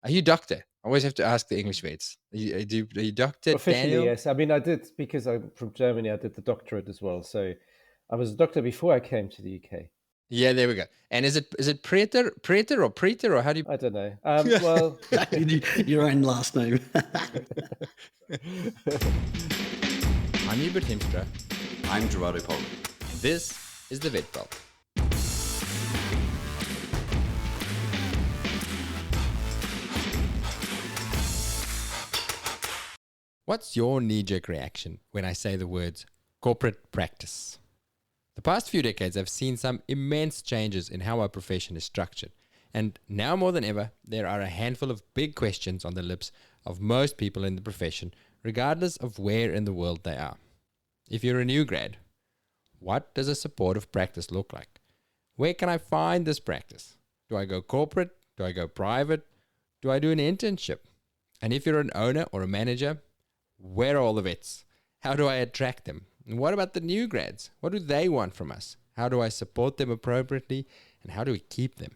Are you doctor? I always have to ask the English vets. Are you Dr. Officially, Daniel? yes. I mean, I did, because I'm from Germany, I did the doctorate as well. So I was a doctor before I came to the UK. Yeah, there we go. And is it Preter or how do I don't know. you? Well, You need your own last name. I'm Hubert Hemstra. I'm Gerardo Polly. This is the Vet Vault. What's your knee-jerk reaction when I say the words corporate practice? The past few decades have seen some immense changes in how our profession is structured. And now more than ever, there are a handful of big questions on the lips of most people in the profession, regardless of where in the world they are. If you're a new grad, what does a supportive practice look like? Where can I find this practice? Do I go corporate? Do I go private? Do I do an internship? And if you're an owner or a manager, where are all the vets? How do I attract them? And what about the new grads? What do they want from us? How do I support them appropriately? And how do we keep them?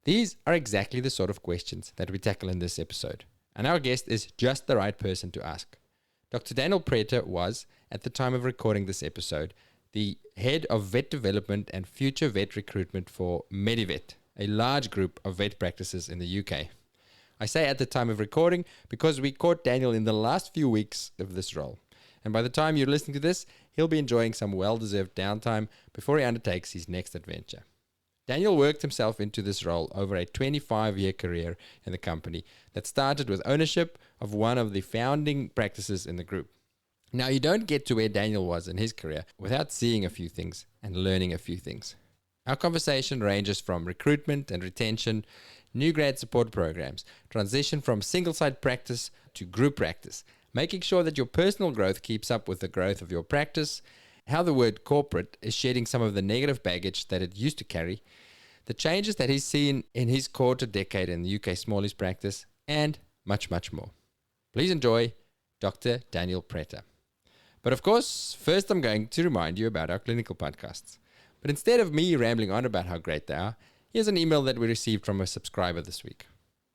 These are exactly the sort of questions that we tackle in this episode. And our guest is just the right person to ask. Dr. Daniel Preter was, at the time of recording this episode, the head of vet development and future vet recruitment for Medivet, a large group of vet practices in the UK. I say at the time of recording because we caught Daniel in the last few weeks of this role. And by the time you're listening to this, he'll be enjoying some well-deserved downtime before he undertakes his next adventure. Daniel worked himself into this role over a 25-year career in the company that started with ownership of one of the founding practices in the group. Now, you don't get to where Daniel was in his career without seeing a few things and learning a few things. Our conversation ranges from recruitment and retention, new grad support programs, transition from single-site practice to group practice, making sure that your personal growth keeps up with the growth of your practice, how the word corporate is shedding some of the negative baggage that it used to carry, the changes that he's seen in his quarter decade in the UK smallies practice, and much, much more. Please enjoy Dr. Daniel Preter. But of course, first I'm going to remind you about our clinical podcasts. But instead of me rambling on about how great they are, here's an email that we received from a subscriber this week.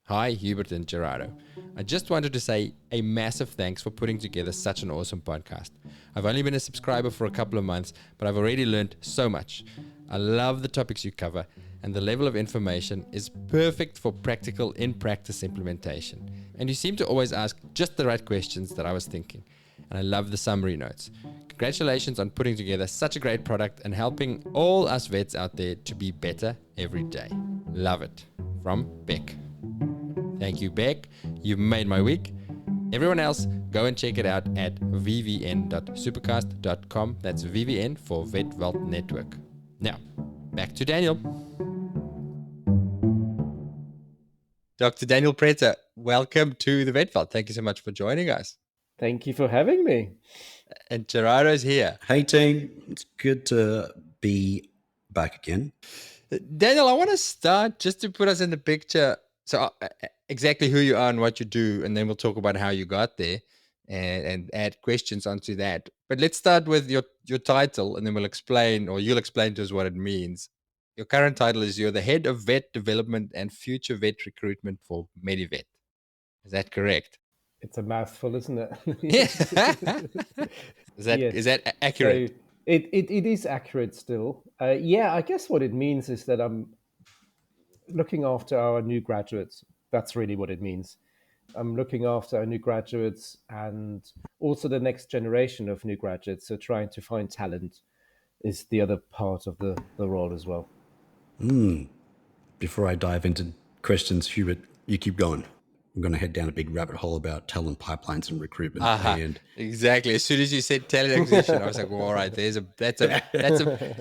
Hi, Hubert and Gerardo. I just wanted to say a massive thanks for putting together such an awesome podcast. I've only been a subscriber for a couple of months, but I've already learned so much. I love the topics you cover, and the level of information is perfect for practical in-practice implementation. And you seem to always ask just the right questions that I was thinking. And I love the summary notes. Congratulations on putting together such a great product and helping all us vets out there to be better every day. Love it. From Beck. Thank you, Beck. You've made my week. Everyone else, go and check it out at vvn.supercast.com. That's VVN for Vet Vault Network. Now, back to Daniel. Dr. Daniel Preter, welcome to the Vet Vault. Thank you so much for joining us. thank you for having me. And Gerardo's here. Hey, team. It's good to be back again. Daniel, I want to start just to put us in the picture. So exactly who you are and what you do, and then we'll talk about how you got there and add questions onto that. But let's start with your title, and then we'll explain, or you'll explain to us what it means. Your current title is you're the head of vet development and future vet recruitment for Medivet. Is that correct? It's a mouthful, isn't it? Yeah. Yes. Is that accurate? So it is accurate still. Yeah, I guess what it means is that I'm looking after our new graduates. That's really what it means. I'm looking after our new graduates and also the next generation of new graduates. So trying to find talent is the other part of the role as well. Before I dive into questions, Hubert, you keep going. I'm going to head down a big rabbit hole about talent pipelines and recruitment. And Exactly. As soon as you said talent acquisition, I was like, well, all right, they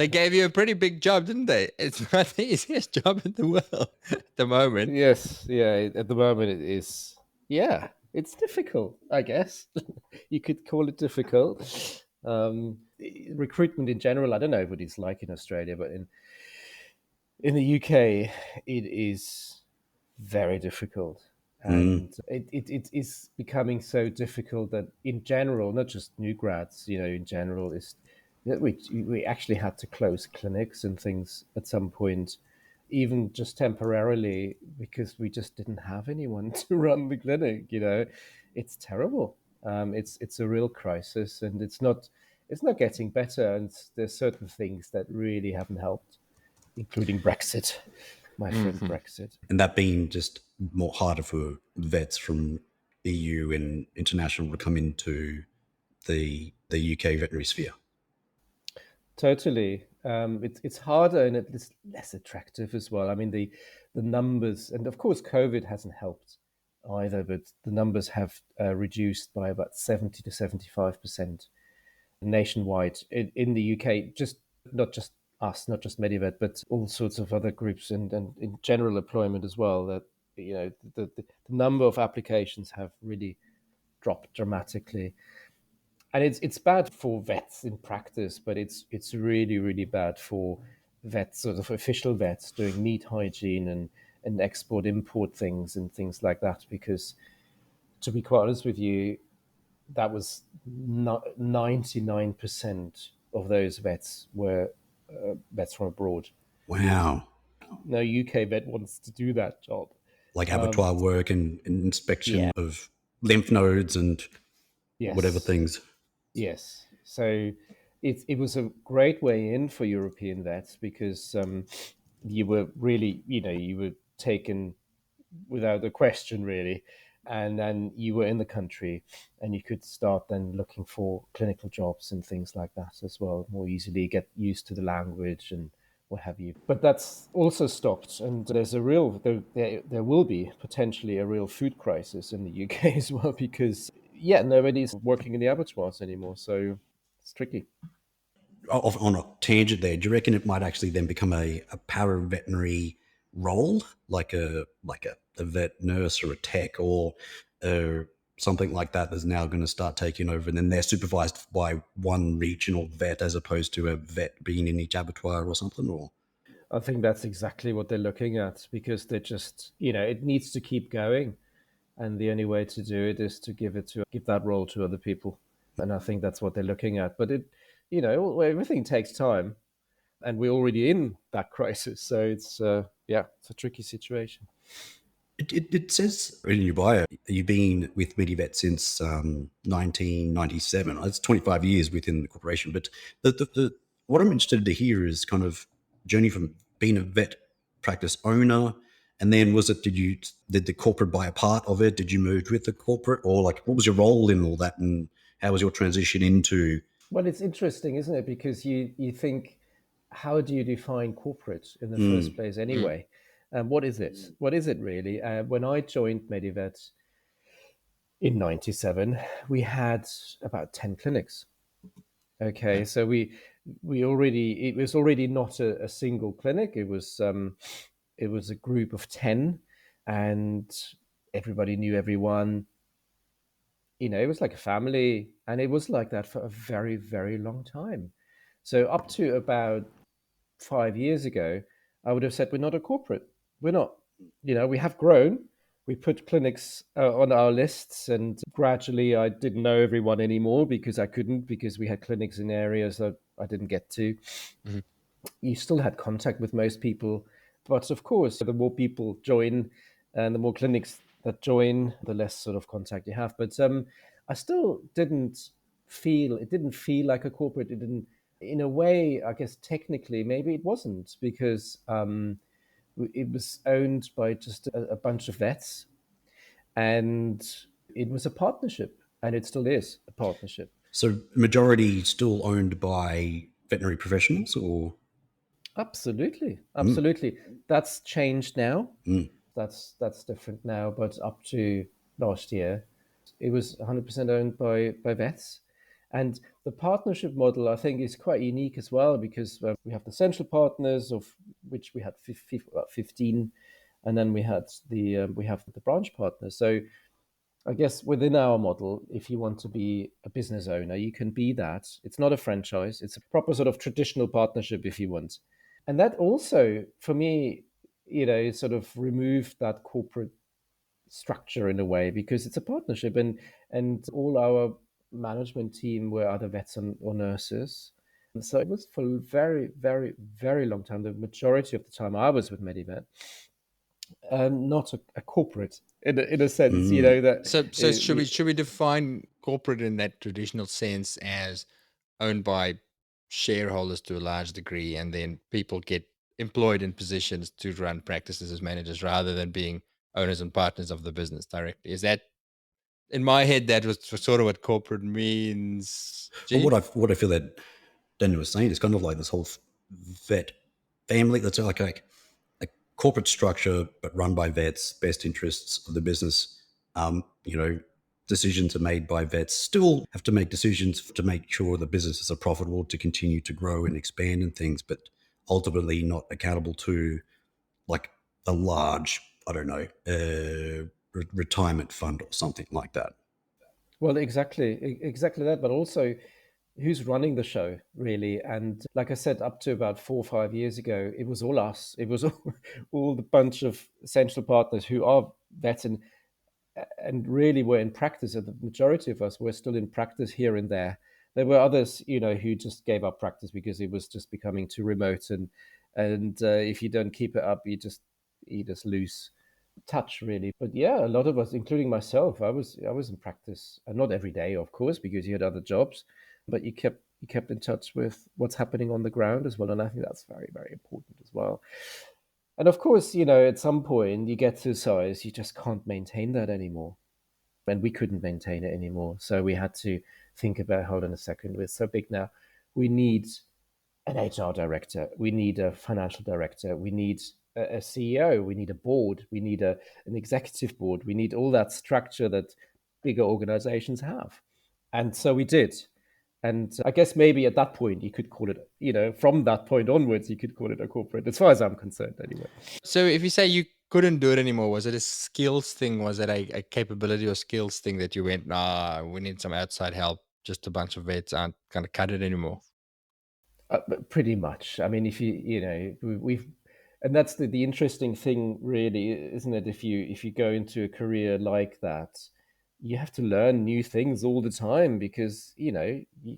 gave you a pretty big job, didn't they? It's not the easiest job in the world at the moment. Yes, yeah. At the moment, it is. Yeah, it's difficult. I guess you could call it difficult. Recruitment in general, I don't know what it's like in Australia, but in the UK, it is very difficult. And it is becoming so difficult that in general, not just new grads, in general, is that we actually had to close clinics and things at some point, even just temporarily, because we just didn't have anyone to run the clinic. It's terrible. It's a real crisis, and it's not getting better. And there's certain things that really haven't helped, including Brexit, my friend Brexit. And that being just more harder for vets from EU and international to come into the UK veterinary sphere. Totally. It's harder and it's less attractive as well. I mean, the numbers, and of course, COVID hasn't helped either, but the numbers have reduced by about 70 to 75% nationwide in the UK, just not just us, not just Medivet, but all sorts of other groups and in general employment as well. That the number of applications have really dropped dramatically, and it's bad for vets in practice, but it's really really bad for vets, sort of official vets doing meat hygiene and export import things and things like that. Because to be quite honest with you, that was 99% of those vets were vets from abroad. Wow. No UK vet wants to do that job. Like abattoir work and inspection Yeah. of lymph nodes and whatever Yes. things. Yes. So it was a great way in for European vets, because you were really, you were taken without a question, really. And then you were in the country, and you could start then looking for clinical jobs and things like that as well, more easily, get used to the language and what have you. But that's also stopped, and there will be potentially a real food crisis in the UK as well, because nobody's working in the abattoirs anymore, so it's tricky. On a tangent there, do you reckon it might actually then become a para-veterinary role, like a vet nurse or a tech or something like that that's now going to start taking over, and then they're supervised by one regional vet as opposed to a vet being in each abattoir or something? Or I think that's exactly what they're looking at, because they're just, it needs to keep going. And the only way to do it is to give that role to other people. And I think that's what they're looking at. But everything takes time, and we're already in that crisis. So it's a tricky situation. it says in your bio you've been with Medivet since 1997. It's 25 years within the corporation. But what I'm interested to hear is kind of journey from being a vet practice owner, and then did the corporate buy a part of it? Did you merge with the corporate, or like what was your role in all that, and how was your transition into? Well, it's interesting, isn't it? Because you think, how do you define corporate in the first place anyway? What is it? What is it really? When I joined Medivet in '97, we had about 10 clinics. Okay, so it was already not a single clinic. It was a group of 10, and everybody knew everyone. It was like a family, and it was like that for a very, very long time. So up to about 5 years ago, I would have said we're not a corporate. We're not. We have grown. We put clinics on our lists, and gradually I didn't know everyone anymore, because I couldn't, because we had clinics in areas that I didn't get to. You still had contact with most people, but of course, the more people join and the more clinics that join, the less sort of contact you have. But I still didn't feel like a corporate. It didn't, in a way, I guess technically, maybe it wasn't, because it was owned by just a bunch of vets, and it was a partnership, and it still is a partnership. So majority still owned by veterinary professionals, or? Absolutely, absolutely. That's changed now. That's different now. But up to last year, it was 100% owned by vets. And the partnership model, I think, is quite unique as well, because we have the central partners, of which we had about 15, and then we have the branch partners. So I guess within our model, if you want to be a business owner, you can be that. It's not a franchise; it's a proper sort of traditional partnership, if you want. And that also, for me, sort of removed that corporate structure in a way, because it's a partnership, and all our management team were either vets or nurses, So it was for a very, very, very long time. The majority of the time I was with Medivet, not a corporate in a sense, that So should we define corporate in that traditional sense as owned by shareholders to a large degree, and then people get employed in positions to run practices as managers rather than being owners and partners of the business directly? Is that, in my head, that was sort of what corporate means? Well, G? what I feel that Daniel was saying is kind of like this whole vet family. That's like a corporate structure, but run by vets, best interests of the business. You know, decisions are made by vets. Still have to make decisions to make sure the businesses are profitable to continue to grow and expand and things, but ultimately not accountable to like a large, I don't know, retirement fund or something like that. Well, exactly that, but also who's running the show really. And like I said, up to about 4 or 5 years ago, it was all us. It was all the bunch of essential partners who are vets and really were in practice. And the majority of us were still in practice here and there. There were others, who just gave up practice because it was just becoming too remote, and if you don't keep it up, you just lose touch really. But yeah, a lot of us, including myself, I was in practice, and not every day, of course, because you had other jobs, but you kept in touch with what's happening on the ground as well, and I think that's very, very important as well. And of course, at some point you get to a size you just can't maintain that anymore, and we couldn't maintain it anymore, so we had to think about, hold on a second, we're so big now, we need an HR director, we need a financial director, we need a CEO, we need a board, we need an executive board, we need all that structure that bigger organizations have. And so we did. And I guess maybe at that point you could call it, from that point onwards, you could call it a corporate, as far as I'm concerned, anyway. So if you say you couldn't do it anymore, was it a skills thing? Was it a capability or skills thing that you went, nah, we need some outside help? Just a bunch of vets aren't going to cut it anymore. But pretty much. I mean, if we've, and that's the interesting thing, really, isn't it? If you go into a career like that, you have to learn new things all the time because you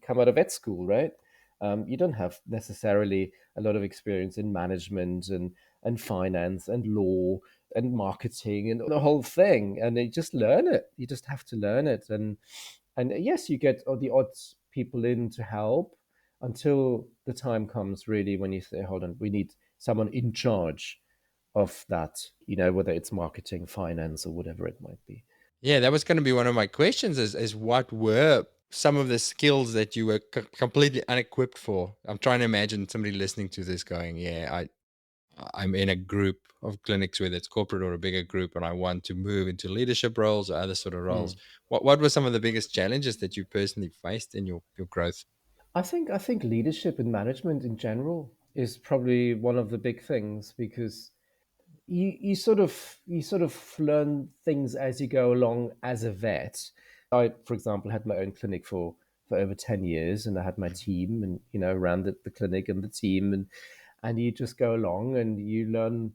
come out of vet school, right? You don't have necessarily a lot of experience in management and finance and law and marketing and the whole thing, and you just learn it. You just have to learn it, and yes, you get the odd people in to help until the time comes really when you say, hold on, we need someone in charge of that, whether it's marketing, finance, or whatever it might be. Yeah, that was going to be one of my questions is what were some of the skills that you were completely unequipped for? I'm trying to imagine somebody listening to this going, yeah, I'm in a group of clinics, whether it's corporate or a bigger group, and I want to move into leadership roles or other sort of roles. Mm. What were some of the biggest challenges that you personally faced in your growth? I think leadership and management in general is probably one of the big things because you sort of learn things as you go along as a vet. I, for example, had my own clinic for over 10 years, and I had my team, and ran the clinic and the team, and you just go along and you learn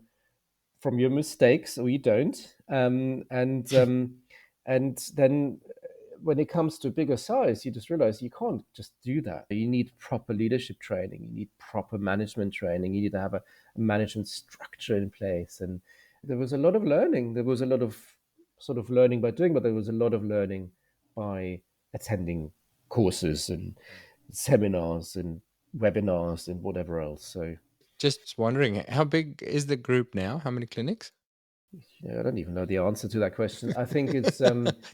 from your mistakes, or you don't. And then when it comes to bigger size, you just realize you can't just do that. You need proper leadership training, you need proper management training, you need to have a management structure in place. And there was a lot of learning. There was a lot of sort of learning by doing, but there was a lot of learning by attending courses and seminars and webinars and whatever else. So Just wondering, how big is the group now? How many clinics? yeah, I don't even know the answer to that question. I think it's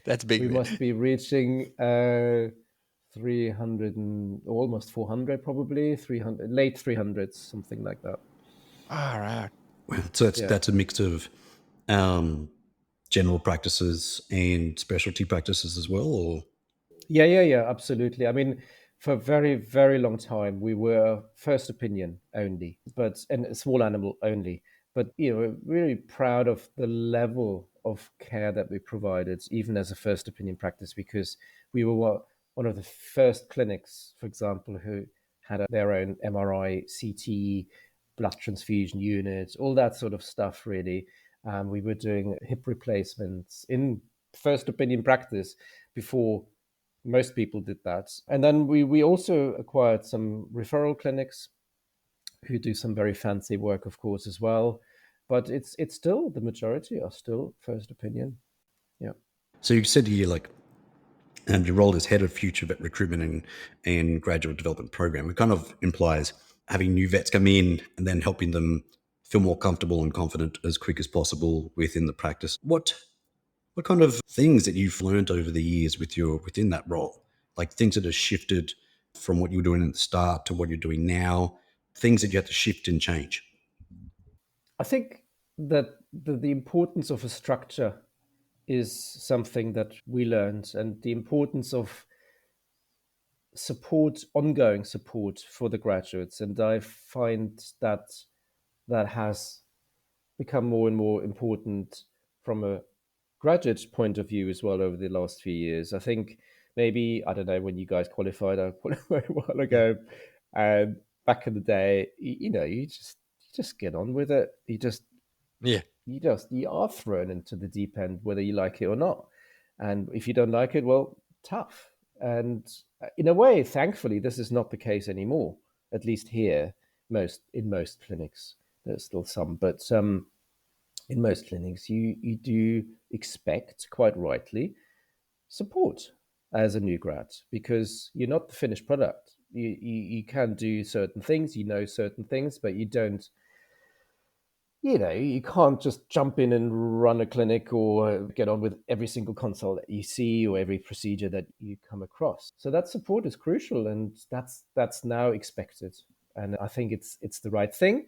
That's big we then. must be reaching 300 and almost 400, probably 300, late 300s, something like that. All right. Wow. So Yeah. that's a mix of um, general practices and specialty practices as well, or Yeah, absolutely. I mean, for a very, very long time, we were first opinion only, and a small animal only. But we're really proud of the level of care that we provided, even as a first opinion practice, because we were one of the first clinics, for example, who had their own MRI, CT, blood transfusion unit, all that sort of stuff. Really, we were doing hip replacements in first opinion practice before Most people did that. And then we also acquired some referral clinics who do some very fancy work, of course, as well. But it's still, the majority are still first opinion. Yeah. So you said here, like, your role as head of future vet recruitment and graduate development program. It kind of implies having new vets come in and then helping them feel more comfortable and confident as quick as possible within the practice. What kind of things that you've learned over the years within that role, like things that have shifted from what you were doing at the start to what you're doing now, things that you have to shift and change? I think that the importance of a structure is something that we learned, and the importance of support, ongoing support for the graduates. And I find that that has become more and more important from a graduate point of view as well over the last few years. I think maybe, I don't know, when you guys qualified, I qualified a while ago, and back in the day, you just get on with it. Yeah. You are thrown into the deep end, whether you like it or not. And if you don't like it, well, tough. And in a way, thankfully, this is not the case anymore. At least here, in most clinics, there's still some, but in most clinics, you do expect, quite rightly, support as a new grad, because you're not the finished product. You can do certain things, certain things, but you can't just jump in and run a clinic or get on with every single consult that you see or every procedure that you come across. So that support is crucial, and that's now expected. And I think it's the right thing.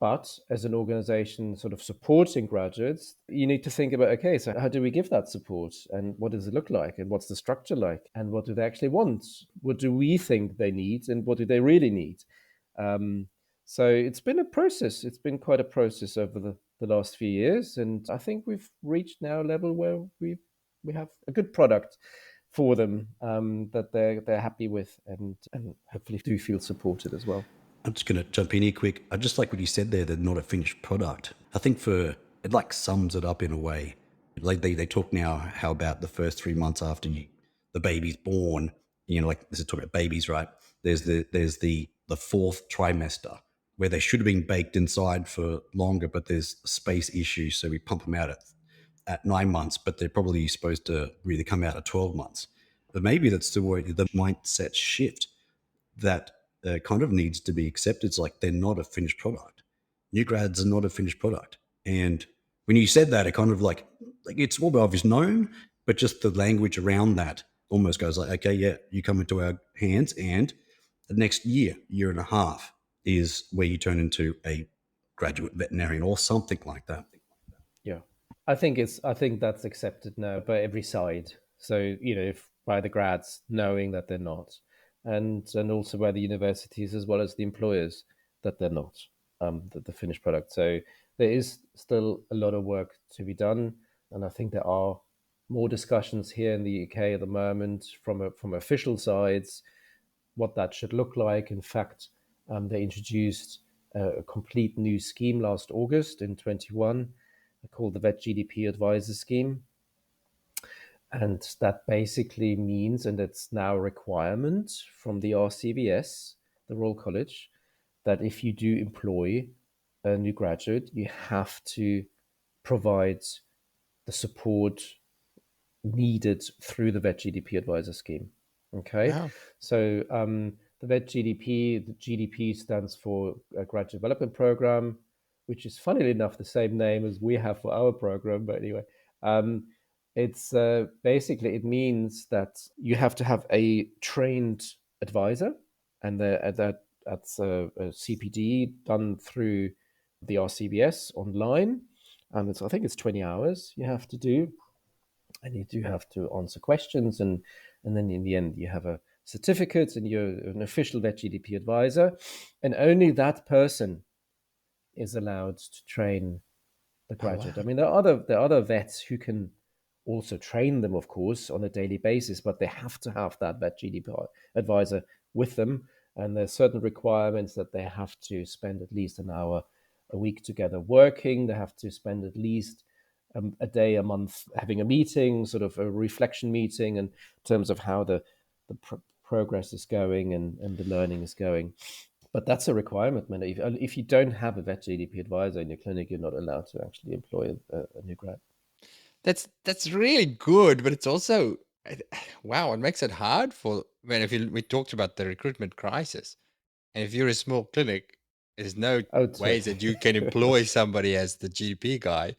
But as an organization sort of supporting graduates, you need to think about, okay, so how do we give that support? And what does it look like? And what's the structure like? And what do they actually want? What do we think they need? And what do they really need? So it's been a process. It's been quite a process over the last few years. And I think we've reached now a level where we have a good product for them, that they're happy with, and hopefully do feel supported as well. I'm just going to jump in here quick. I just like what you said there, they're not a finished product. I think it like sums it up in a way. Like they talk now how about the first 3 months after the baby's born, like this is talking about babies, right? There's the fourth trimester where they should have been baked inside for longer, but there's space issues. So we pump them out at 9 months, but they're probably supposed to really come out at 12 months. But maybe that's the way the mindset shift that kind of needs to be accepted. It's like they're not a finished product. New grads are not a finished product. And when you said that, it kind of like it's all obvious known, but just the language around that almost goes like, okay, yeah, you come into our hands, and the next year and a half is where you turn into a graduate veterinarian or something like that. Yeah, I think that's accepted now by every side. So if by the grads knowing that they're not, and also by the universities as well as the employers that they're not, the finished product. So there is still a lot of work to be done, and I think there are more discussions here in the UK at the moment from official sides what that should look like. In fact, they introduced a complete new scheme last August in 21 called the Vet GDP Advisor Scheme. And that basically means, and it's now a requirement from the RCVS, the Royal College, that if you do employ a new graduate, you have to provide the support needed through the Vet GDP Advisor Scheme. Okay, Wow. so the the GDP stands for a Graduate Development Program, which is funnily enough the same name as we have for our program. But anyway, it's basically, it means that you have to have a trained advisor, and that's a CPD done through the RCBS online, and I think it's 20 hours you have to do, and you do have to answer questions, and then in the end you have a certificate and you're an official vet GDP advisor, and only that person is allowed to train the Oh, graduate. wow. I mean, there are other vets who can also train them, of course, on a daily basis, but they have to have that vet GDP advisor with them, and there's certain requirements that they have to spend at least an hour a week together working. They have to spend at least a day a month having a meeting, sort of a reflection meeting, in terms of how the progress is going and the learning is going. But that's a requirement, man. If you don't have a vet GDP advisor in your clinic, you're not allowed to actually employ a new grad. That's really good, but it's also wow, it makes it hard for when we talked about the recruitment crisis, and if you're a small clinic, there's no ways that you can employ somebody as the GP guy,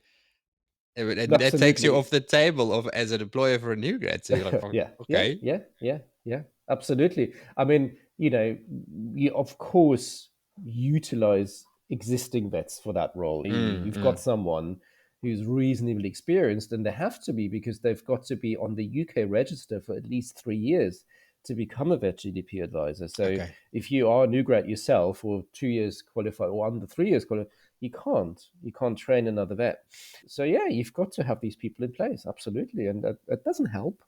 and that takes you off the table of as an employer for a new grad. So you're like, okay, yeah, absolutely. I mean, you of course utilize existing vets for that role. You've got someone who's reasonably experienced, and they have to be, because they've got to be on the UK register for at least 3 years to become a vet GDP advisor. So if you are a new grad yourself, or 2 years qualified, or under 3 years qualified, you can't train another vet. So yeah, you've got to have these people in place, absolutely, and that doesn't help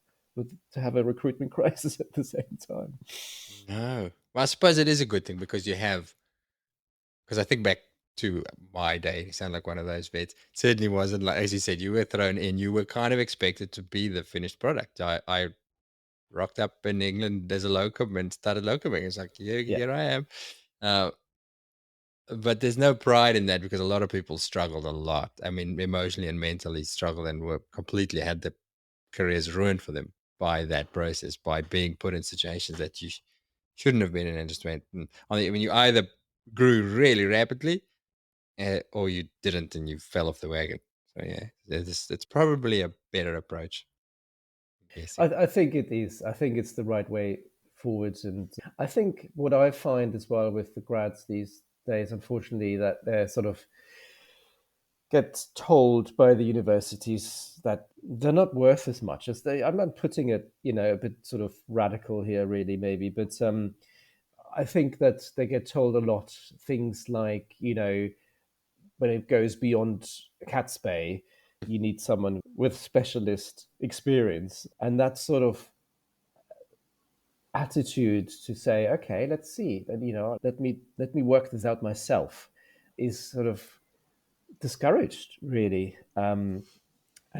to have a recruitment crisis at the same time. No, well, I suppose it is a good thing, because I think back to my day, you sound like one of those vets. Certainly wasn't like, as you said, you were thrown in, you were kind of expected to be the finished product. I rocked up in England as a locum and started locuming. It's like, here I am. But there's no pride in that, because a lot of people struggled a lot. I mean, emotionally and mentally struggled, and were completely had their careers ruined for them by that process, by being put in situations that you shouldn't have been in, and just went. I mean, you either grew really rapidly, or you didn't, and you fell off the wagon. So yeah, it's probably a better approach, I'm guessing. I think it is. I think it's the right way forwards, and I think what I find as well with the grads these days, unfortunately, that they're sort of get told by the universities that they're not worth as much as they. I'm not putting it, a bit sort of radical here, really, maybe, but I think that they get told a lot things like, when it goes beyond cat spay, you need someone with specialist experience, and that sort of attitude to say, okay, let's see, and let me work this out myself, is sort of discouraged, really. And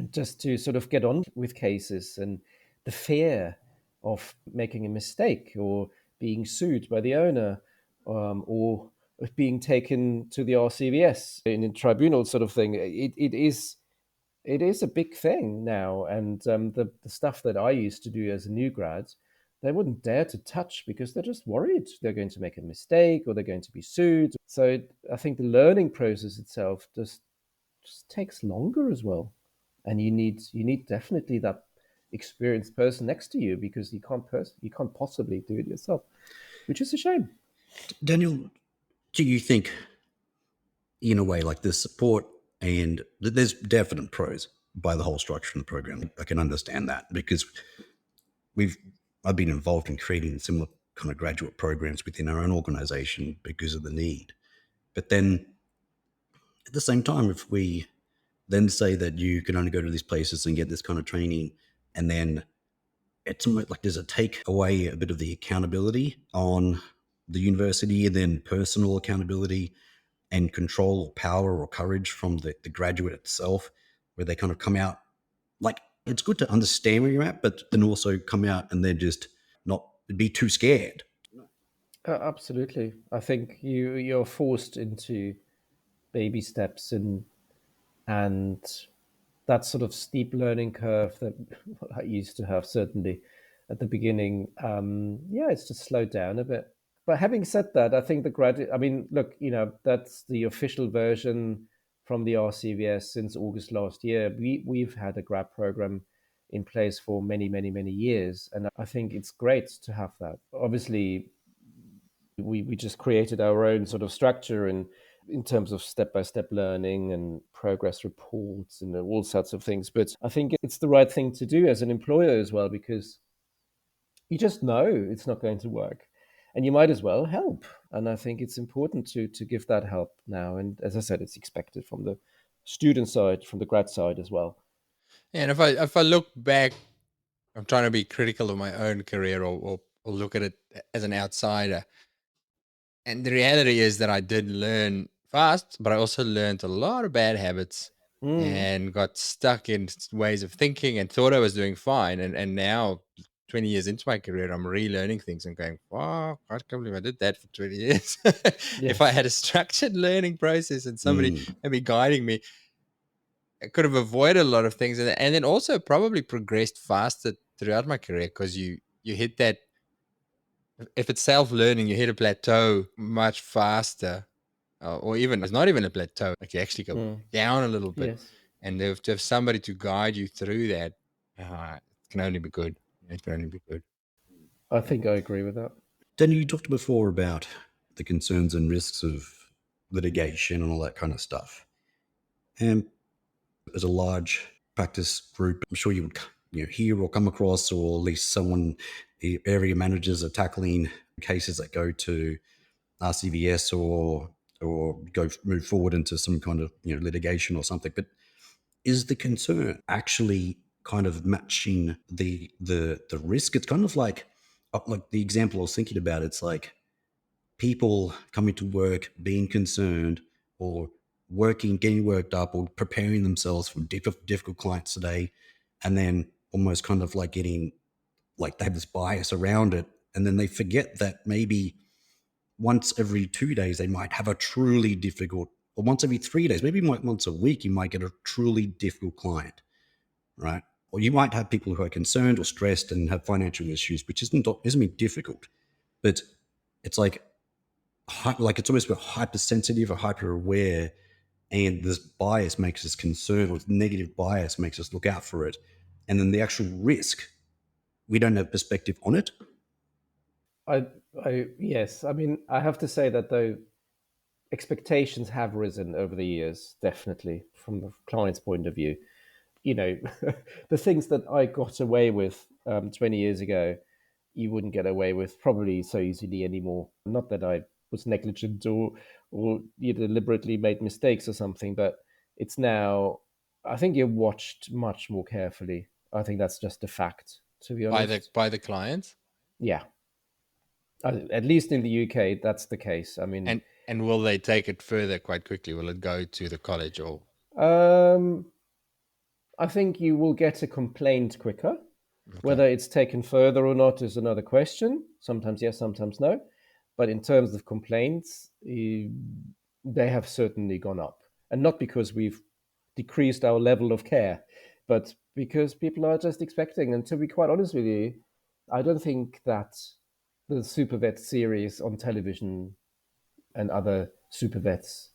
just to sort of get on with cases, and the fear of making a mistake, or being sued by the owner, or being taken to the RCVS in a tribunal sort of thing. It is a big thing now, and the stuff that I used to do as a new grad, they wouldn't dare to touch, because they're just worried they're going to make a mistake, or they're going to be sued. So I think the learning process itself just takes longer as well, and you need definitely that experienced person next to you, because you can't possibly do it yourself, which is a shame. Daniel, do you think, in a way, like the support, and there's definite pros by the whole structure of the program? I can understand that, because I've been involved in creating similar kind of graduate programs within our own organization because of the need. But then at the same time, if we then say that you can only go to these places and get this kind of training, and then it's almost like, does it take away a bit of the accountability on the university, and then personal accountability and control or power or courage from the graduate itself, where they kind of come out, like, it's good to understand where you're at, but then also come out and then just not be too scared. Absolutely. I think you're forced into baby steps, and that sort of steep learning curve that I used to have, certainly at the beginning. It's just slowed down a bit. But having said that, I think I mean, look, that's the official version from the RCVS since August last year. We've had a grad program in place for many, many, many years, and I think it's great to have that. Obviously, we just created our own sort of structure, and in terms of step-by-step learning and progress reports and all sorts of things. But I think it's the right thing to do as an employer as well, because you just know it's not going to work, and you might as well help. And I think it's important to give that help now. And as I said, it's expected from the student side, from the grad side as well. And if I look back, I'm trying to be critical of my own career, or look at it as an outsider. And the reality is that I did learn fast, but I also learned a lot of bad habits and got stuck in ways of thinking and thought I was doing fine. And now, 20 years into my career, I'm relearning things and going, wow, I can't believe I did that for 20 years. If I Yes. had a structured learning process and somebody Mm. maybe guiding me, I could have avoided a lot of things, and then also probably progressed faster throughout my career, because you hit that, if it's self-learning, you hit a plateau much faster, or even it's not even a plateau, like you actually go down a little bit, Yes. and to have somebody to guide you through that, it can only be good. It can only be good. I think I agree with that. Daniel, you talked before about the concerns and risks of litigation and all that kind of stuff. And as a large practice group, I'm sure you would hear or come across, or at least someone, the area managers are tackling cases that go to RCVS or move forward into some kind of litigation or something. But is the concern actually kind of matching the risk? It's kind of like the example I was thinking about. It's like people coming to work being concerned, or working, getting worked up, or preparing themselves for difficult clients today, and then almost kind of like getting, like, they have this bias around it, and then they forget that maybe once every 2 days they might have a truly difficult, or once every 3 days, maybe once a week, you might get a truly difficult client, right? Or you might have people who are concerned or stressed and have financial issues, which isn't difficult, but it's like it's almost hypersensitive or hyper aware, and this bias makes us concerned, or negative bias makes us look out for it, and then the actual risk, we don't have perspective on it. I, yes. I mean, I have to say that though, expectations have risen over the years, definitely from the client's point of view. You know, the things that I got away with 20 years ago, you wouldn't get away with probably so easily anymore. Not that I was negligent or you deliberately made mistakes or something, but it's now, I think you're watched much more carefully. I think that's just a fact, to be honest. By the clients. Yeah. At least in the UK, that's the case. I mean, And will they take it further quite quickly? Will it go to the college, or um, I think you will get a complaint quicker. okay? Whether it's taken further or not is another question. Sometimes yes, sometimes no. But in terms of complaints, they have certainly gone up. And not because we've decreased our level of care, but because people are just expecting. And to be quite honest with you, I don't think that the Super Vet series on television and other super vets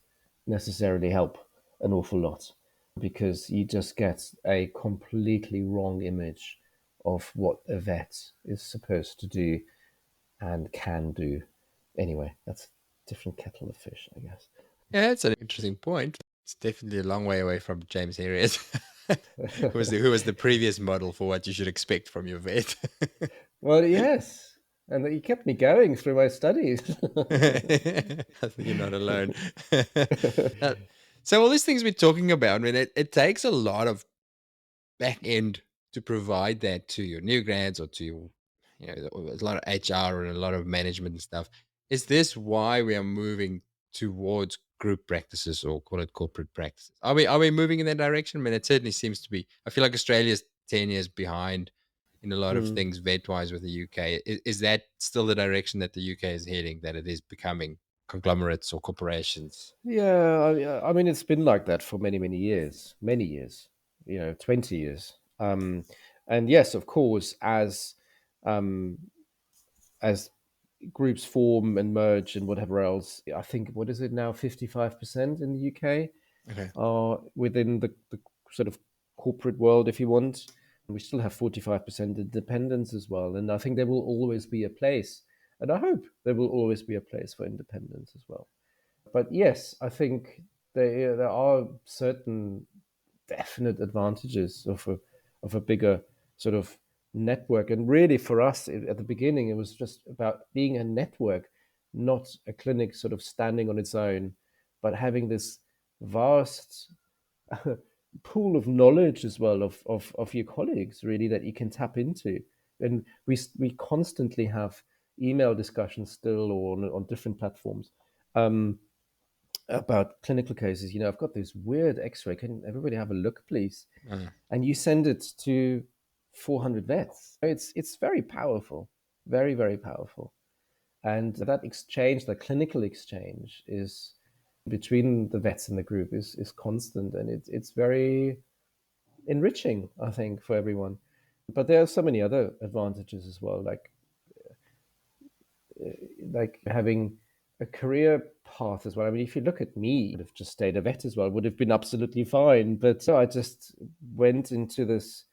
necessarily help an awful lot, because you just get a completely wrong image of what a vet is supposed to do and can do. Anyway, that's a different kettle of fish, I guess. Yeah, that's an interesting point. It's definitely a long way away from James Harriet, who was the previous model for what you should expect from your vet. Well, yes. And he kept me going through my studies. I think you're not alone. Uh, so all these things we're talking about, I mean, it takes a lot of back end to provide that to your new grads, or to your, a lot of HR and a lot of management and stuff. Is this why we are moving towards group practices, or call it corporate practices? Are we moving in that direction? I mean, it certainly seems to be. I feel like Australia's 10 years behind in a lot of Mm. things vet wise with the UK. Is that still the direction that the UK is heading, that it is becoming conglomerates or corporations? Yeah, I mean, it's been like that for many, many years, 20 years. And yes, of course, um, as groups form and merge and whatever else, I think, what is it now, 55% in the UK Okay. are within the sort of corporate world, if you want. We still have 45% independence as well. And I think there will always be a place, and I hope there will always be a place for independence as well. But yes, I think there are certain definite advantages of a bigger sort of network. And really, for us at the beginning, it was just about being a network, not a clinic sort of standing on its own, but having this vast pool of knowledge as well of your colleagues, really, that you can tap into. And we constantly have email discussions still, or on different platforms. Um, about clinical cases. I've got this weird X-ray. Can everybody have a look, please? Mm. And you send it to 400 vets. It's very powerful, very, very powerful. And that exchange, the clinical exchange, is between the vets and the group is constant, and it's very enriching, I think, for everyone. But there are so many other advantages as well, like having a career path as well. I mean, if you look at me, I would have just stayed a vet as well, would have been absolutely fine. But I just went into this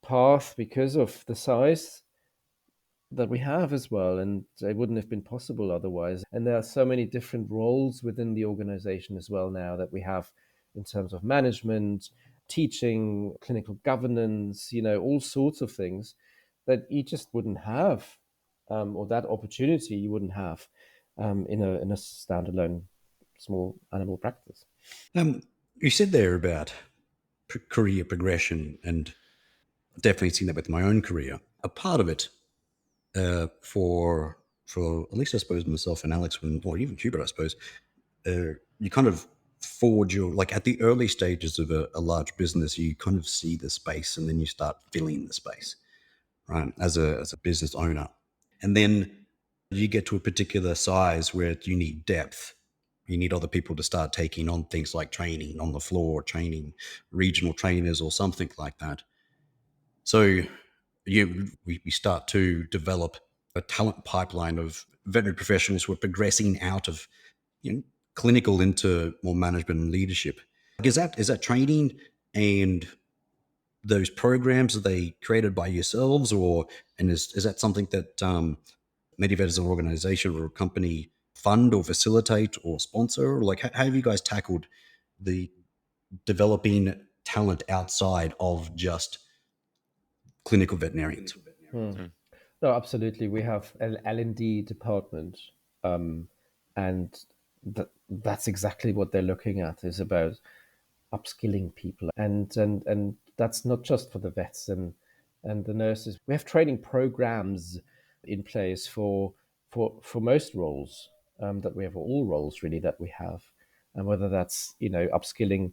path because of the size that we have as well, and it wouldn't have been possible otherwise. And there are so many different roles within the organization as well now that we have in terms of management, teaching, clinical governance, all sorts of things that you just wouldn't have, or that opportunity you wouldn't have in a standalone small animal practice. You said there about career progression, and definitely seen that with my own career. A part of it, for at least I suppose myself and Alex, or even Hubert, I suppose, you kind of forge your, like at the early stages of a large business, you kind of see the space and then you start filling the space, right? As a business owner. And then you get to a particular size where you need depth. You need other people to start taking on things like training on the floor, training regional trainers or something like that. So we start to develop a talent pipeline of veterinary professionals who are progressing out of clinical into more management and leadership. Is that training and those programs, are they created by yourselves, and is that something that Medivet as an organization or a company fund or facilitate or sponsor? Like, how have you guys tackled the developing talent outside of just clinical veterinarians? Hmm. No, absolutely. We have an L&D department, and that's exactly what they're looking at, is about upskilling people, and that's not just for the vets and the nurses. We have training programs in place for most roles, that we have, all roles really that we have, and whether that's upskilling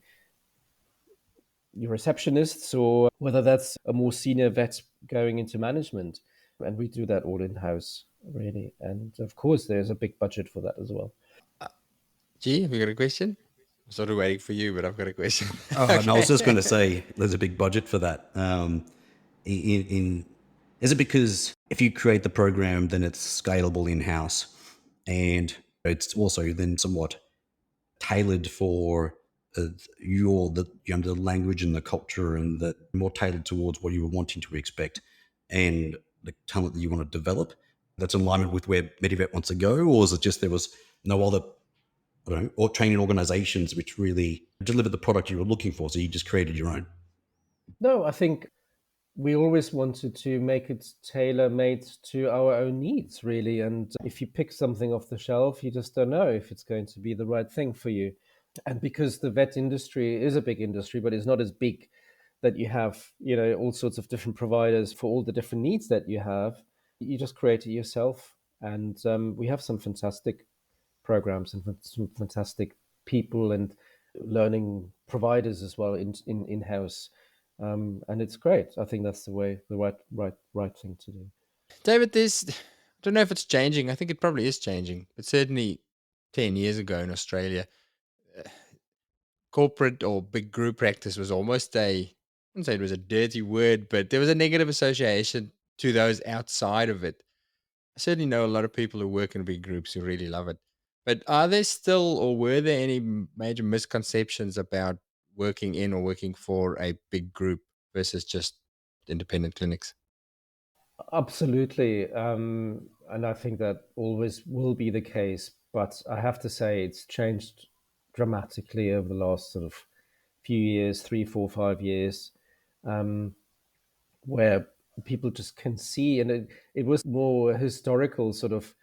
your receptionists, or whether that's a more senior vet going into management. And we do that all in house, really. And of course, there's a big budget for that as well. Gee, have you got a question? I'm sort of waiting for you, but I've got a question. And I was Okay. just going to say, there's a big budget for that. Is it because if you create the program, then it's scalable in house, and it's also then somewhat tailored for the language and the culture, and that more tailored towards what you were wanting to expect and the talent that you want to develop, that's in alignment with where Medivet wants to go? Or is it just there was no other, I don't know, or training organizations which really delivered the product you were looking for, so you just created your own? No, I think we always wanted to make it tailor-made to our own needs, really. And if you pick something off the shelf, you just don't know if it's going to be the right thing for you. And because the vet industry is a big industry, but it's not as big that you have, all sorts of different providers for all the different needs that you have, you just create it yourself. And we have some fantastic programs and some fantastic people and learning providers as well in-house. And it's great. I think that's the right thing to do. David, I don't know if it's changing. I think it probably is changing, but certainly 10 years ago in Australia, corporate or big group practice was almost I wouldn't say it was a dirty word, but there was a negative association to those outside of it. I certainly know a lot of people who work in big groups who really love it. But are there still, or were there any major misconceptions about working in or working for a big group versus just independent clinics? Absolutely. And I think that always will be the case. But I have to say it's changed dramatically over the last sort of few years, 3, 4, 5 years, where people just can see. And it was more historical, sort of,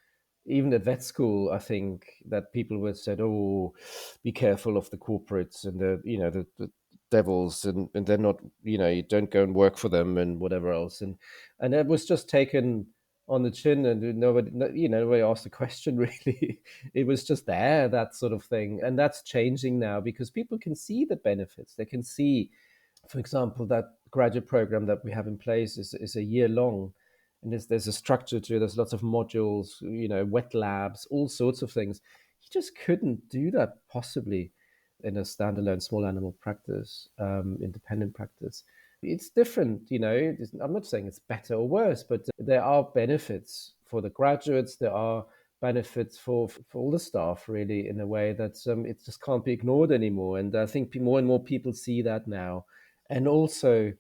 even at vet school, I think that people were said, "Oh, be careful of the corporates and the devils, and they're not, you don't go and work for them and whatever else." And it was just taken on the chin, and nobody asked the question really. It was just there, that sort of thing. And that's changing now because people can see the benefits. They can see, for example, that graduate program that we have in place is a year long, and there's a structure to it. There's lots of modules, wet labs, all sorts of things. You just couldn't do that possibly in a standalone small animal practice, independent practice. It's different, I'm not saying it's better or worse, but there are benefits for the graduates. There are benefits for all the staff, really, in a way that it just can't be ignored anymore. And I think more and more people see that now. And also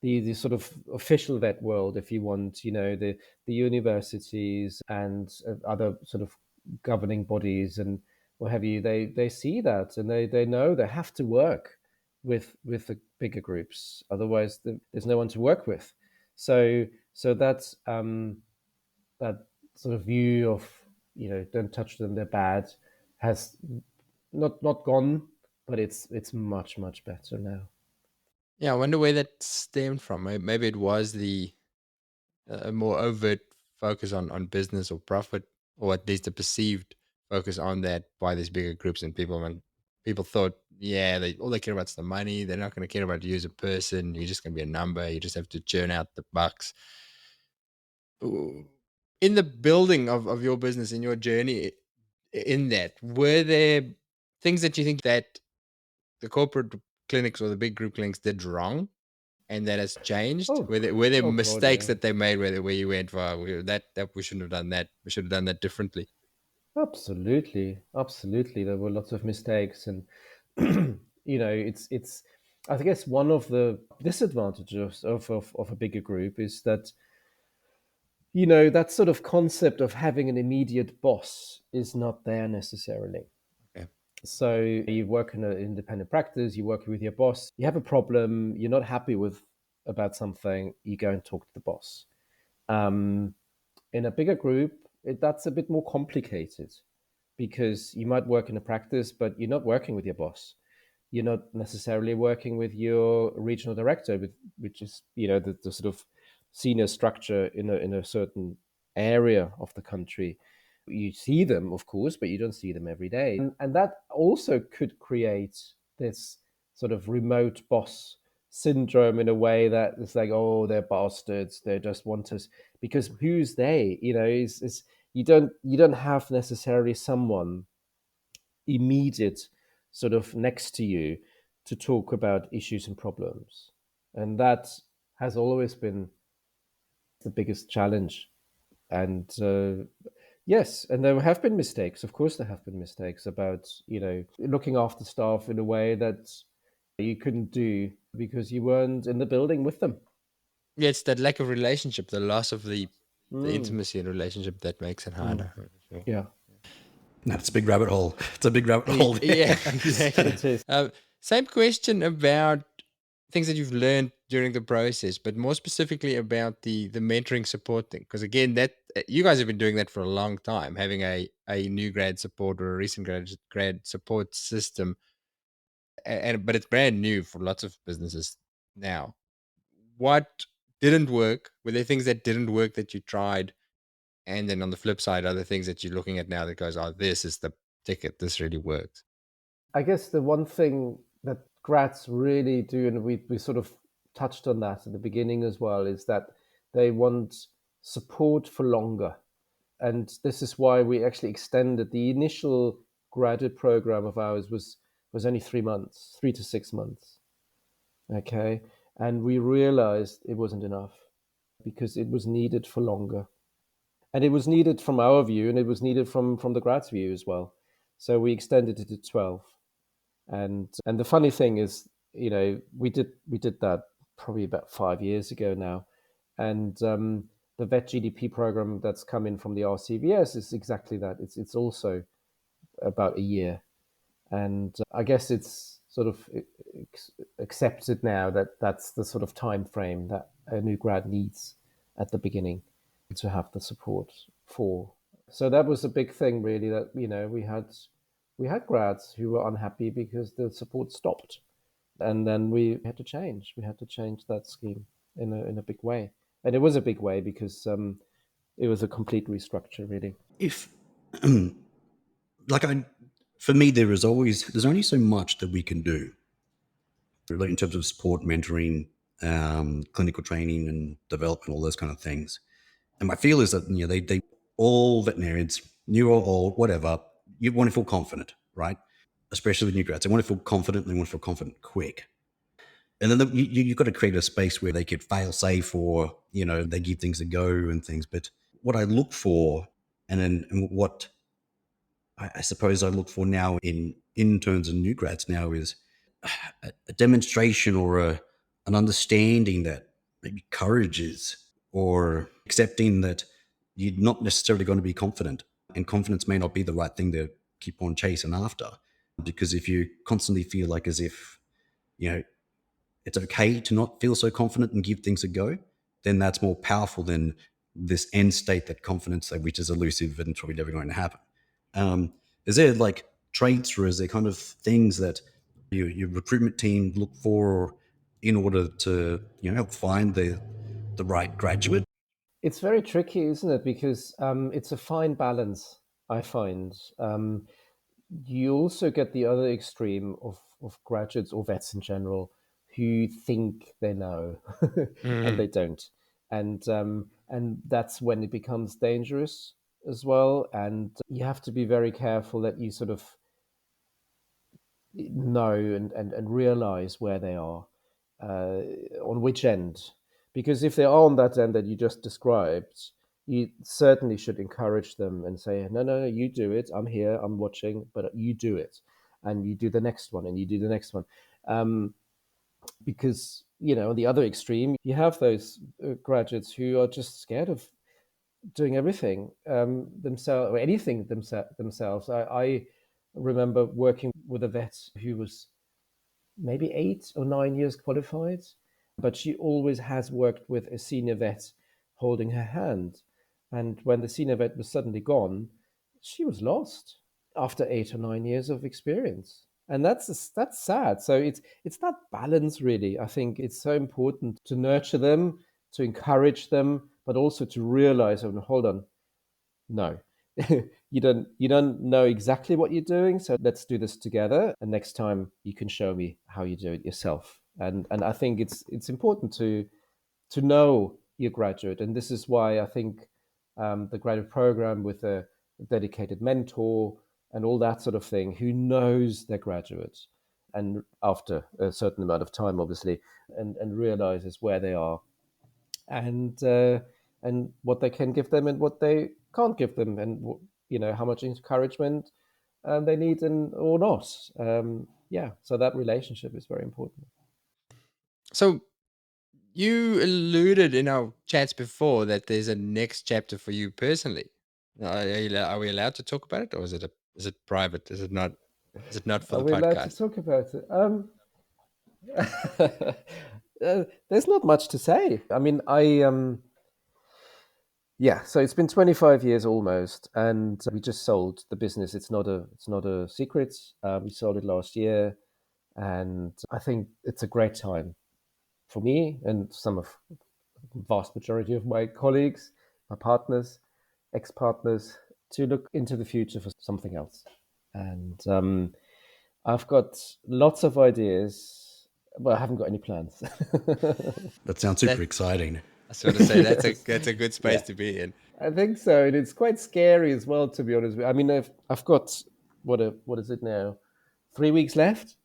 the sort of official vet world, if you want, the universities and other sort of governing bodies and what have you, they see that, and they know they have to work with the bigger groups, otherwise there's no one to work with. So that's that sort of view of, don't touch them, they're bad, has not gone, but it's much better now. Yeah, I wonder where that stemmed from. Maybe it was the a more overt focus on business or profit, or at least a perceived focus on that by these bigger groups and people. When people thought, yeah, all they care about is the money. They're not going to care about you as a person. You're just going to be a number. You just have to churn out the bucks. Ooh. In the building of your business, in your journey, in that, were there things that you think that the corporate clinics or the big group clinics did wrong, and that has changed? Oh, Were there oh God, mistakes yeah. that they made where you went, wow, that we shouldn't have done that. We should have done that differently. Absolutely. There were lots of mistakes, and it's. I guess one of the disadvantages of a bigger group is that that sort of concept of having an immediate boss is not there necessarily. Okay. So you work in an independent practice, you work with your boss, you have a problem, you're not happy with about something, you go and talk to the boss. In a bigger group, that's a bit more complicated because you might work in a practice, but you're not working with your boss. You're not necessarily working with your regional director, which is the sort of senior structure in a certain area of the country. You see them, of course, but you don't see them every day, and that also could create this sort of remote boss syndrome in a way that it's like, oh, they're bastards, they just want us, because who's they? Is you don't have necessarily someone immediate sort of next to you to talk about issues and problems. And that has always been the biggest challenge. And yes, and there have been mistakes. Of course, there have been mistakes about, looking after staff in a way that you couldn't do because you weren't in the building with them. Yeah, it's that lack of relationship, the loss of the Mm, intimacy and relationship that makes it mm, harder. Sure. yeah, That's a big rabbit hole. It's a big rabbit hole Yeah, there. exactly. it is. Same question about things that you've learned during the process, but more specifically about the mentoring support thing. Because again, that you guys have been doing that for a long time, having a new grad support or a recent grad support system, and but it's brand new for lots of businesses now. What didn't work? Were there things that didn't work that you tried? And then on the flip side, are there things that you're looking at now that goes, oh, this is the ticket. This really works. I guess the one thing that grads really do, and we sort of touched on that at the beginning as well, is that they want support for longer. And this is why we actually extended the initial graduate program of ours was only 3 months, 3 to 6 months. Okay. And we realized it wasn't enough because it was needed for longer. And it was needed from our view, and it was needed from the grads view as well. So we extended it to 12. And the funny thing is, we did that probably about 5 years ago now, and the vet GDP program that's come in from the RCVS is exactly that. It's also about a year, and I guess it's sort of accepted now that that's the sort of time frame that a new grad needs at the beginning to have the support for. So that was a big thing, really, that we had grads who were unhappy because the support stopped, and then we had to change. We had to change that scheme in a big way, and it was a big way because it was a complete restructure, really. If like for me, there's only so much that we can do, like in terms of support, mentoring, clinical training, and development, all those kind of things. And my feel is that they all veterinarians, new or old, whatever, you want to feel confident, right? Especially with new grads, they want to feel confident. They want to feel confident quick. And then you've got to create a space where they could fail safe, or they give things a go and things. But what I look for, and what I suppose I look for now in interns and new grads now, is a demonstration or an understanding that maybe courage is, or accepting that you're not necessarily going to be confident, and confidence may not be the right thing to keep on chasing after. Because if you constantly feel like as if it's okay to not feel so confident and give things a go, then that's more powerful than this end state, that confidence, which is elusive and probably never going to happen. Is there like traits, or is there kind of things that your recruitment team look for in order to help find the right graduate? It's very tricky, isn't it? Because it's a fine balance, I find. You also get the other extreme of graduates or vets in general who think they know and they don't. And that's when it becomes dangerous as well. And you have to be very careful that you sort of know and realize where they are, uh, on which end. Because if they are on that end that you just described, you certainly should encourage them and say, no, no, no, you do it. I'm here, I'm watching, but you do it. And you do the next one, and you do the next one. Because, on the other extreme, you have those graduates who are just scared of doing everything themselves, or anything themselves. I remember working with a vet who was maybe 8 or 9 years qualified, but she always has worked with a senior vet holding her hand. And when the senior vet was suddenly gone, she was lost after 8 or 9 years of experience. And that's sad. So it's that balance, really. I think it's so important to nurture them, to encourage them, but also to realize, oh, hold on, no, you don't know exactly what you're doing, so let's do this together, and next time you can show me how you do it yourself. And I think it's important to know your graduate, and this is why I think the graduate program with a dedicated mentor and all that sort of thing, who knows their graduates, and after a certain amount of time, obviously, and realizes where they are, and what they can give them and what they can't give them, and how much encouragement they need and or not. Yeah, so that relationship is very important. So you alluded in our chats before that there's a next chapter for you personally. Are we allowed to talk about it, or is it private? Is it not? Is it not for Are the we allowed to podcast? talk about it? There's not much to say. I mean, yeah, so it's been 25 years almost, and we just sold the business. It's not a secret. We sold it last year, and I think it's a great time for me and some of the vast majority of my colleagues, my partners, ex-partners, to look into the future for something else. And I've got lots of ideas, but I haven't got any plans. That sounds That super exciting. I was going to say Yes. that's a good space Yeah. to be in. I think so, and it's quite scary as well, to be honest. I mean, I've got what is it now? 3 weeks left.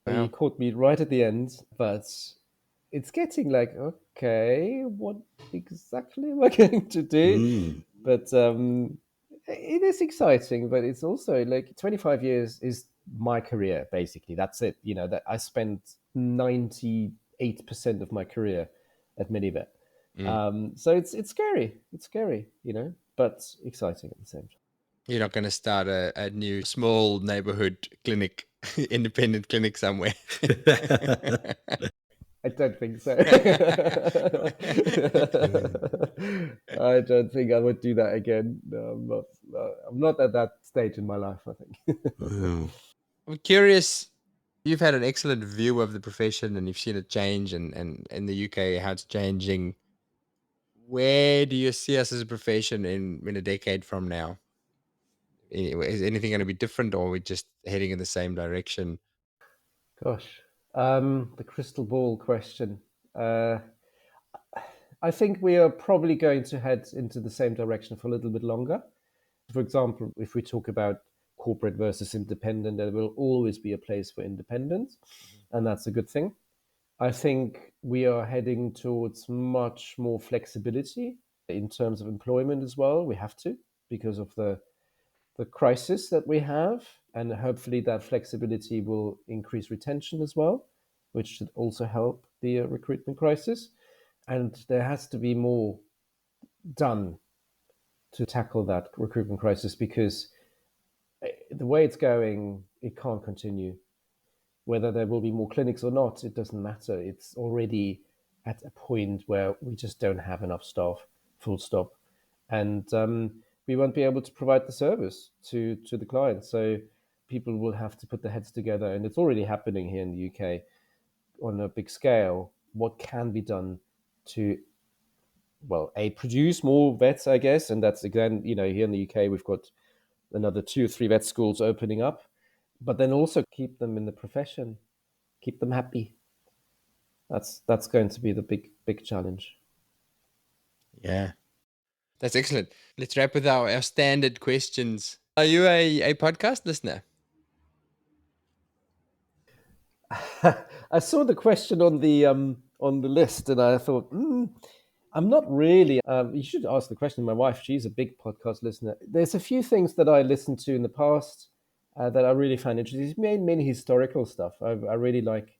You Wow. caught me right at the end, but it's getting like, okay, what exactly am I going to do? Mm. But it is exciting, but it's also like 25 years is my career, basically. That's it. That I spent 98% of my career at Minivet. Mm. So it's scary. It's scary, but exciting at the same time. You're not going to start a new small neighborhood clinic, independent clinic somewhere. I don't think so. I don't think I would do that again. No, I'm not. I'm not at that stage in my life, I think. Wow. I'm curious. You've had an excellent view of the profession, and you've seen it change, and in the UK how it's changing. where do you see us as a profession in a decade from now? Is anything going to be different, or are we just heading in the same direction? Gosh, the crystal ball question. Uh, I think we are probably going to head into the same direction for a little bit longer. For example, if we talk about corporate versus independent, there will always be a place for independent, and that's a good thing. I think we are heading towards much more flexibility in terms of employment as well. We have to, because of the crisis that we have, and hopefully that flexibility will increase retention as well, which should also help the recruitment crisis. And there has to be more done to tackle that recruitment crisis, because the way it's going, it can't continue. Whether there will be more clinics or not, it doesn't matter. It's already at a point where we just don't have enough staff, full stop. And we won't be able to provide the service to the client. So people will have to put their heads together. And it's already happening here in the UK on a big scale. What can be done to, well, produce more vets, I guess. And that's, again, here in the UK, we've got another 2 or 3 vet schools opening up. But then also keep them in the profession, keep them happy. That's going to be the big challenge. Yeah, that's excellent. Let's wrap with our standard questions. Are you a podcast listener? I saw the question on the list, and I thought, I'm not really. You should ask the question. My wife, she's a big podcast listener. There's a few things that I listened to in the past that I really find interesting. It's mainly historical stuff. I really like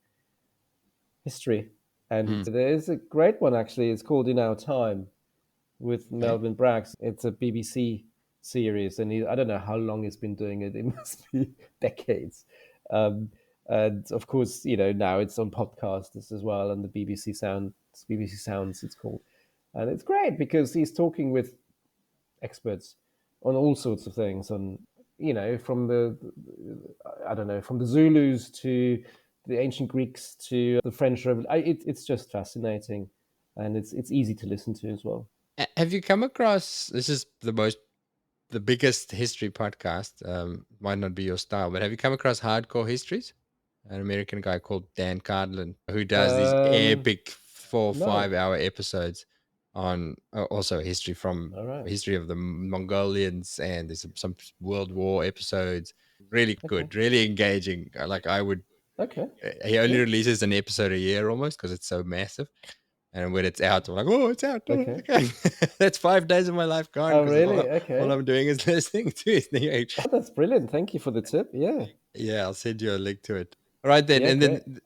history, and there's a great one actually. It's called In Our Time with Melvin Bragg. It's a BBC series, and I don't know how long he's been doing it. It must be decades. And of course, now it's on podcasts as well, and the BBC Sounds it's called. And it's great because he's talking with experts on all sorts of things, from the Zulus to the ancient Greeks to the French Revolution. It's just fascinating, and it's easy to listen to as well. Have you come across, this is the biggest history podcast, might not be your style, but have you come across Hardcore Histories? An American guy called Dan Carlin, who does these epic 4 or 5 hour episodes on also history history of the Mongolians, and there's some World War episodes. Really good, really engaging. Like I would. Okay. He only releases an episode a year almost because it's so massive. And when it's out, I'm like, oh, it's out. Okay. That's 5 days of my life gone. Oh, really? Okay. All I'm doing is listening to it. Oh, that's brilliant. Thank you for the tip. Yeah. Yeah, I'll send you a link to it. All right, then. And then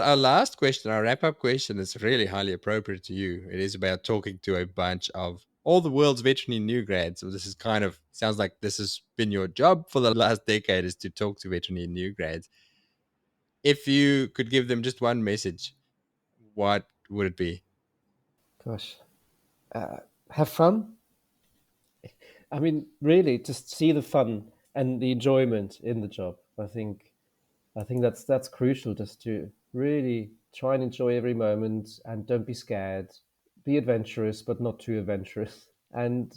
our last question, our wrap-up question, is really highly appropriate to you. It is about talking to a bunch of all the world's veterinary new grads. So this is sounds like this has been your job for the last decade, is to talk to veterinary new grads. If you could give them just one message, what would it be? Gosh, have fun. I mean, really, just see the fun and the enjoyment in the job. I think that's crucial. Just to really try and enjoy every moment, and don't be scared. Be adventurous, but not too adventurous, and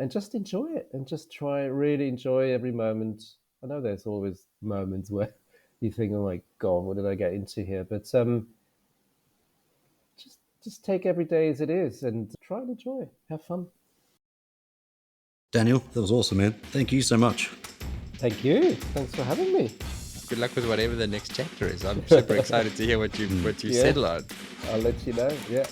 just enjoy it, and just really enjoy every moment. I know there's always moments where you think, "Oh my God, what did I get into here?" But just take every day as it is and try and enjoy. Have fun. Daniel, that was awesome, man. Thank you so much. Thank you. Thanks for having me. Good luck with whatever the next chapter is. I'm super excited to hear what you settle on. I'll let you know. Yeah.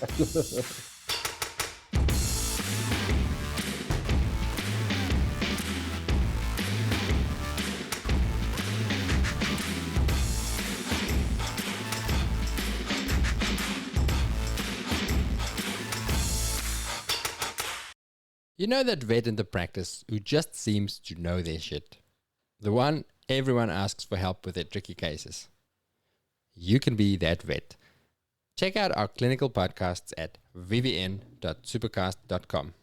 You know that vet in the practice who just seems to know their shit? The one everyone asks for help with their tricky cases. You can be that vet. Check out our clinical podcasts at vvn.supercast.com.